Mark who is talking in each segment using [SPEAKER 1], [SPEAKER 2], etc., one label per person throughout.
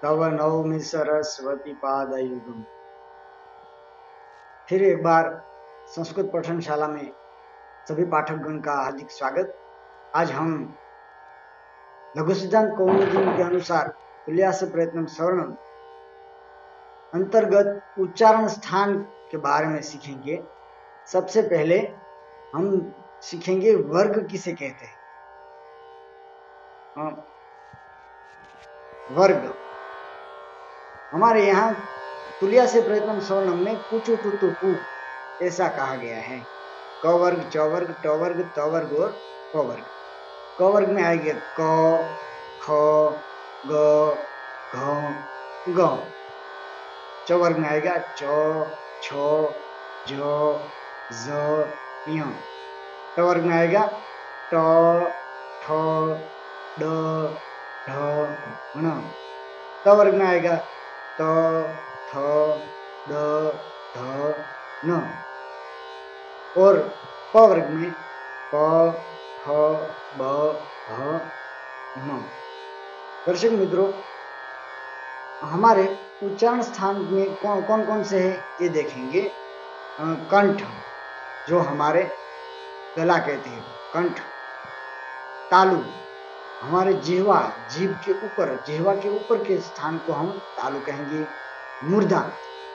[SPEAKER 1] तव नौमि सरस्वती पादयुगम। फिर एक बार संस्कृत पठनशाला में सभी पाठकगण का हार्दिक स्वागत। आज हम लघु सिद्धांत कौमुदी के अनुसार तुल्यास्य प्रयत्नम सवर्णम अंतर्गत उच्चारण स्थान के बारे में सीखेंगे। सबसे पहले हम सीखेंगे वर्ग किसे कहते हैं। वर्ग हमारे यहाँ तुल्यास्य प्रयत्नम सवर्णम में कुचु टुतु पु ऐसा कहा गया है। क वर्ग, च वर्ग, ट वर्ग, त वर्ग और प वर्ग। क वर्ग में आएंगे क, ख, ग, घ, ग। च वर्ग में आएगा च, छ, ज, ज, य। ट वर्ग में आएगा ट, ठ, ड, ढ, ण। त वर्ग में आएगा त, थ, द, ध, न। और प वर्ग में प, फ, ब, भ, म। दर्शक मित्रों, हमारे उच्चारण स्थान में कौन कौन से है ये देखेंगे। कंठ, जो हमारे गला कहते हैं, कंठ। तालु, हमारे जिह्वा, जिह्वा के ऊपर के स्थान को हम तालु कहेंगे। मूर्धा,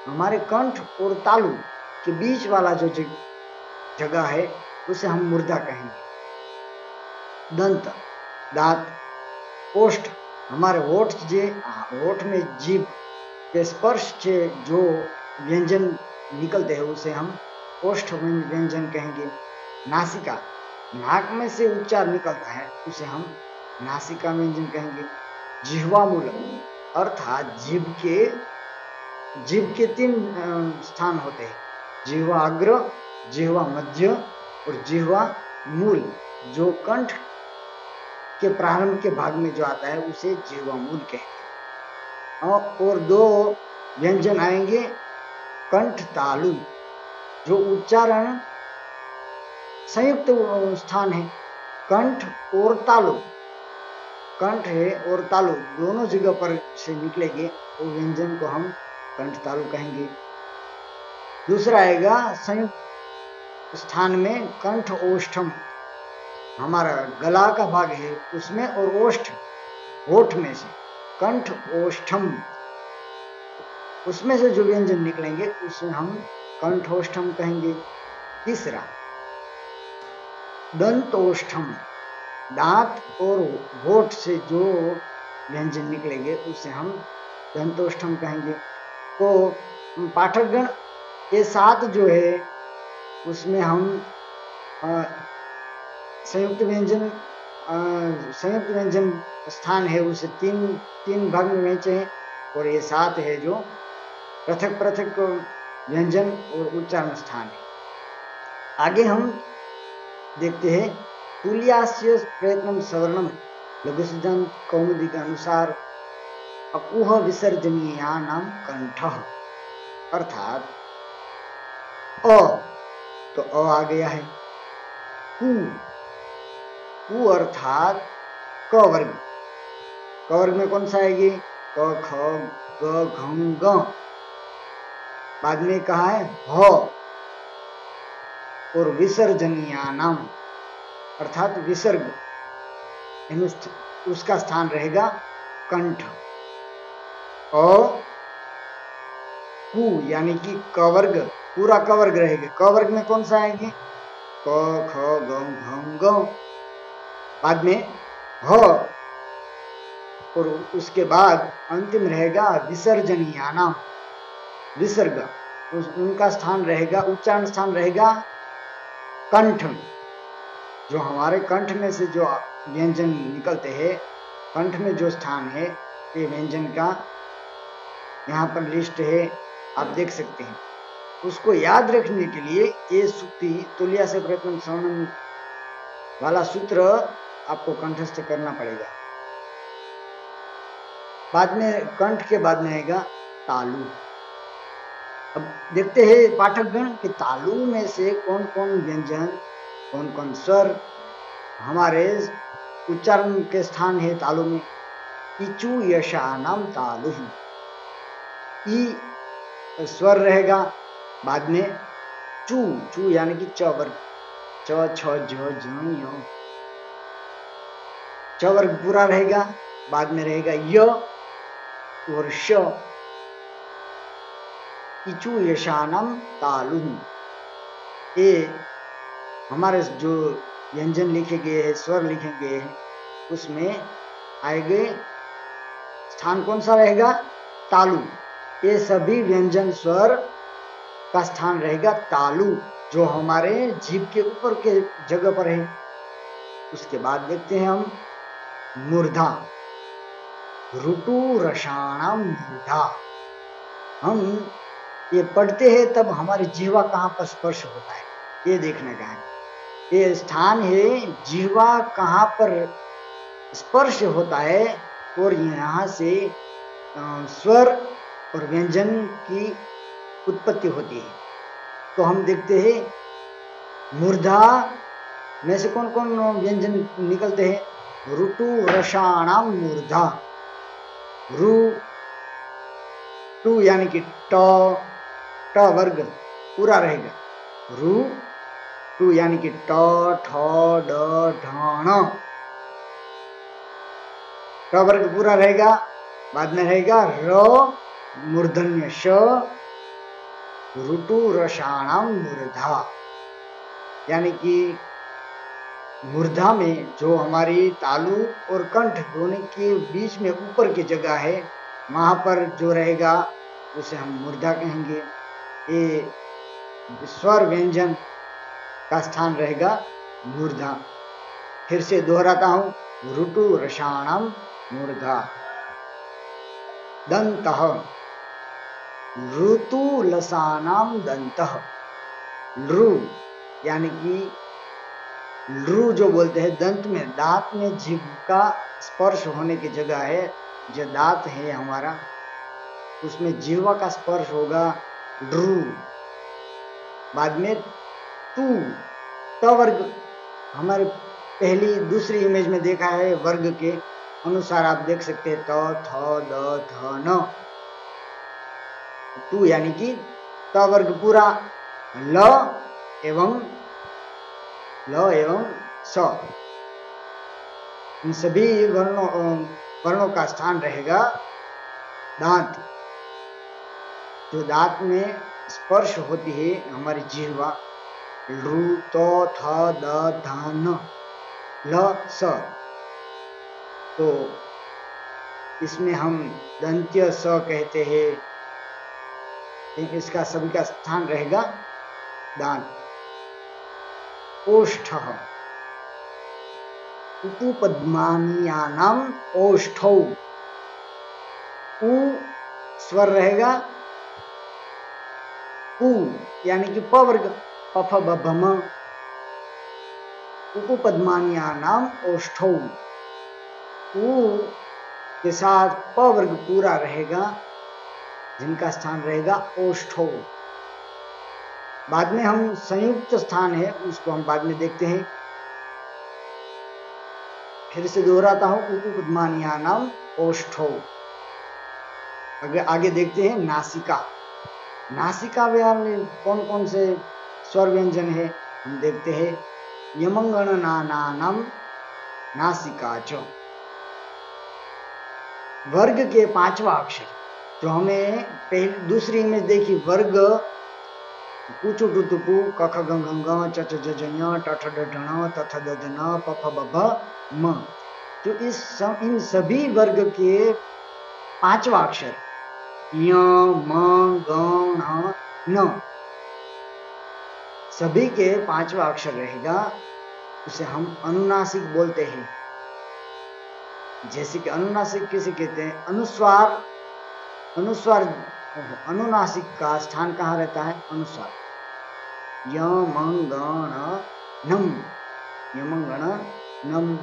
[SPEAKER 1] हमारे कंठ और तालु के बीच वाला जो जगह है उसे हम मूर्धा कहेंगे। दंत, दांत। ओष्ठ, हमारे होठ में जीभ के स्पर्श से जो व्यंजन निकलते हैं उसे हम ओष्ठ व्यंजन कहेंगे। नासिका, नाक में से उच्चार निकलता है उसे हम नासिका व्यंजन कहेंगे। जिह्वा मूल, अर्थात जीभ के 3 स्थान होते हैं। जिह्वा अग्र, जिह्वा मध्य और जिह्वा मूल, जो कंठ के प्रारंभ के भाग में जो आता है उसे जिह्वा मूल कहते हैं। और 2 व्यंजन आएंगे कंठ तालु, जो उच्चारण संयुक्त स्थान है। कंठ और तालु, कंठ है और तालु दोनों जगह पर से निकलेंगे, वो व्यंजन को हम कंठ तालु कहेंगे। दूसरा आएगा संयुक्त स्थान में कंठ ओष्ठम, हमारा गला का भाग है उसमें, और ओष्ठ होठ में से कंठ ओष्ठम, उसमें से जो व्यंजन निकलेंगे उसे हम कंठोष्ठम कहेंगे। तीसरा दंतोष्ठम, दांत और होठ से जो व्यंजन निकलेंगे उसे हम दंतोष्ठम कहेंगे। तो पाठकगण, ये 7 जो है उसमें हम संयुक्त व्यंजन स्थान है उसे तीन भाग में वहेंचे हैं, और ये 7 है जो पृथक पृथक व्यंजन और उच्चारण स्थान है। आगे हम देखते हैं तुल्यास्य प्रयत्नम सवर्णम लघु सिद्धांत कौमुदी के अनुसार अकुह विसर्जनीयानाम कंठः, अर्थात अ, तो अ आ गया है। कु अर्थात क वर्ग। क वर्ग में कौन सा आएगी? क, ख, ग, घ, ग। बाद में कहा है ह, और विसर्जनीयानाम अर्थात विसर्ग, उसका स्थान रहेगा कंठ। अ, कु यानी कि क वर्ग, पूरा क वर्ग रहेगा। क वर्ग में कौन सा आएंगे? क, ख, ग, घ, ग। बाद में ह, और उसके बाद अंतिम रहेगा विसर्जनीयानाम, विसर्ग, उनका स्थान रहेगा, उच्चारण स्थान रहेगा कंठ। जो हमारे कंठ में से जो व्यंजन निकलते हैं, कंठ में जो स्थान है, ये व्यंजन का यहाँ पर लिस्ट है, आप देख सकते हैं। उसको याद रखने के लिए ये सूक्ति तुल्यास्य प्रयत्नम सवर्णम वाला सूत्र आपको कंठस्थ करना पड़ेगा। बाद में कंठ के बाद में आएगा तालु। अब देखते हैं पाठकगण कि तालु में से कौन कौन व्यंजन, कौन कौन स्वर हमारे उच्चारण के स्थान है तालु में। इचु यशानम तालु। ई स्वर रहेगा, बाद में चू, चू यानी कि च वर्ग, च छ ज ज य, च वर्ग पूरा रहेगा, बाद में रहेगा य और श। इचु यशानम तालु। ये हमारे जो व्यंजन लिखे गए हैं, स्वर लिखे गए हैं, उसमें आगे स्थान कौन सा रहेगा? तालु। ये सभी व्यंजन स्वर का स्थान रहेगा तालु, जो हमारे जीभ के ऊपर के जगह पर है। उसके बाद देखते हैं हम मूर्धा। ऋतु रसाणाम मूर्धा। हम ये पढ़ते हैं तब हमारी जीवा कहाँ पर स्पर्श होता है, ये देखने का है। ये स्थान है जीवा कहाँ पर स्पर्श होता है, और यहाँ से स्वर और व्यंजन की उत्पत्ति होती है। तो हम देखते हैं मूर्धा में से कौन कौन व्यंजन निकलते हैं? ऋतु रसाणाम मूर्धा। रु टू यानी कि ट वर्ग पूरा रहेगा। रु टू यानी कि ट ठ ड ढ ण, ट वर्ग पूरा रहेगा, बाद में रहेगा र मूर्धन्य श, ऋतु रसाणाम मूर्धा। यानी कि मूर्धा में जो हमारी तालु और कंठ दोनों के बीच में ऊपर की जगह है, वहां पर जो रहेगा उसे हम मूर्धा कहेंगे। ये स्वर व्यंजन का स्थान रहेगा मूर्धा। फिर से दोहराता हूं, ऋतु रसाणाम मूर्धा। दंतः। ऋतु लसानाम दंतः। लृ यानी कि लृ जो बोलते हैं दंत में, दांत में जीभ का स्पर्श होने की जगह है, जो दांत है हमारा, उसमें जीवा का स्पर्श होगा ड्रू। बाद में तू, त वर्ग हमारे पहली दूसरी इमेज में देखा है, वर्ग के अनुसार आप देख सकते हैं त थ द ध न। तू यानी कि त वर्ग पूरा, ल एवं स, इन सभी वर्णों का स्थान रहेगा दांत। जो दांत में स्पर्श होती है हमारी जिह्वा, लृ तो थ द ध न ल स, तो इसमें हम दंत्य स कहते हैं। इसका सभी का स्थान रहेगा दांत। ओष्ठः। उपपद्मानीयानाम ओष्ठौ। उ स्वर रहेगा, उ यानी कि प वर्ग, प फ ब भ म। उपपद्मानीयानाम ओष्ठौ। उ के साथ प वर्ग पूरा रहेगा, जिनका स्थान रहेगा ओष्ठौ। बाद में हम संयुक्त स्थान है उसको हम बाद में देखते हैं। फिर से दोहराता हूं, उपपद्मानीयानाम ओष्ठौ। आगे देखते हैं नासिका। नासिका में कौन कौन से स्वर व्यंजन है हम देखते हैं। यमंगणनानाम नासिका च। वर्ग के पांचवा अक्षर, जो हमें पहली दूसरी इमेज देखी, वर्ग कुचु टुतुपु क ख ग घ ङ च च ज ज ञ ट ठ ड ढ ण त थ द ध न प फ ब भ म, जो इन सभी वर्ग के पांचवा अक्षर य म ग ण न, सभी के पांचवा अक्षर रहेगा, उसे हम अनुनासिक बोलते हैं। जैसे कि अनुनासिक किसे कहते हैं? अनुस्वार। अनुनासिक का स्थान कहाँ रहता है? अनुस्वार। यमंगणनम, यमंगणनम,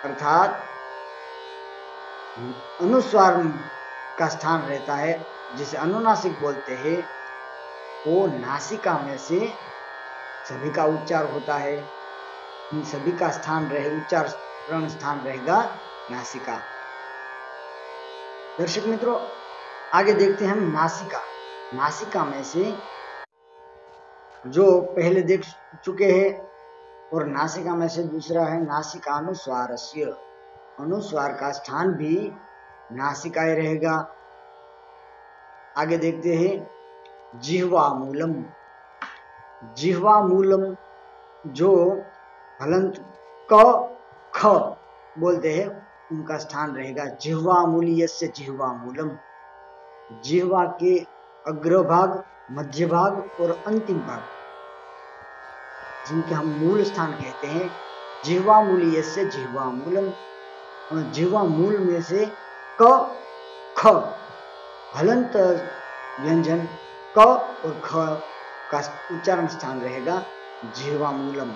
[SPEAKER 1] अर्थात अनुस्वार का स्थान रहता है, जिसे अनुनासिक बोलते हैं। वो नासिका में से सभी का उच्चार होता है, इन सभी का स्थान रहे, उच्चारण स्थान रहेगा नासिका। दर्शक मित्रों, आगे देखते हैं हम नासिका। नासिका में से जो पहले देख चुके हैं, और नासिका में से दूसरा है नासिकानुस्वारस्य। अनुस्वार का स्थान भी नासिकाए रहेगा। आगे देखते हैं जिह्वामूलम। जिह्वामूलम जो हलंत क ख बोलते हैं, उनका स्थान रहेगा जिह्वामूलीयस्य जिह्वामूलम। जिह्वा के अग्रभाग, मध्य भाग और अंतिम भाग, जिनके हम मूल स्थान कहते हैं, जिह्वामूलीयस्य जिह्वामूलम। जिह्वा मूल में से क ख हलंत व्यंजन क और ख का उच्चारण स्थान रहेगा जिह्वामूलम।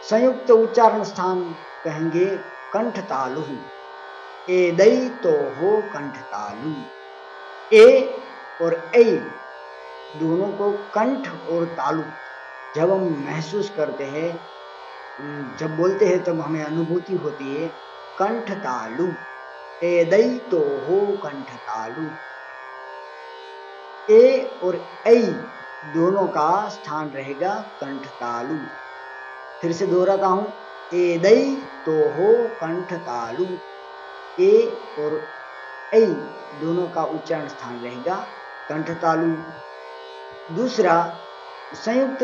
[SPEAKER 1] संयुक्त उच्चारण स्थान कहेंगे कंठ तालु। एदै तो हो कंठ तालु। ए और ऐ दोनों को कंठ और तालु जब हम महसूस करते हैं, जब बोलते हैं तब हमें अनुभूति होती है कंठ तालु। एदै तो हो कंठ तालु। ए और ऐ दोनों का स्थान रहेगा कंठ तालु। फिर से दोहराता हूं, एदै तो हो कंठ तालु। ए और ऐ दोनों का उच्चारण स्थान रहेगा कंठ तालु। दूसरा संयुक्त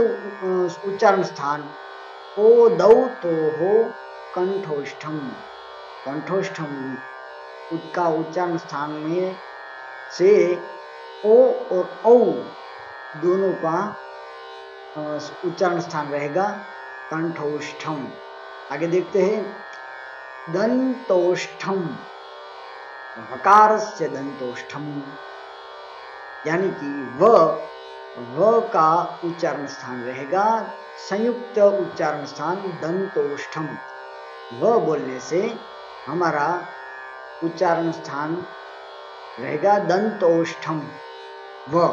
[SPEAKER 1] उच्चारण स्थान ओदौ तो हो कंठोष्ठम। कंठोष्ठम का उच्चारण स्थान में से ओ और औ दोनों का उच्चारण स्थान रहेगा कंठोष्ठम। आगे देखते हैं दंतोष्ठम। वकारस्य दंतोष्ठम, यानी कि व का उच्चारण स्थान रहेगा संयुक्त उच्चारण स्थान दंतोष्ठम। व बोलने से हमारा उच्चारण स्थान रहेगा दंतोष्ठम व।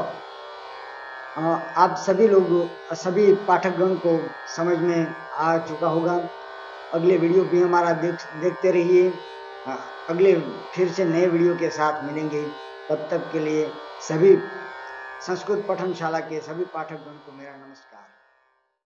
[SPEAKER 1] आप सभी लोग, सभी पाठकगण को समझ में आ चुका होगा। अगले वीडियो भी हमारा देखते रहिए। अगले फिर से नए वीडियो के साथ मिलेंगे। तब तक के लिए सभी संस्कृत पठनशाला के सभी पाठकगण को मेरा नमस्कार।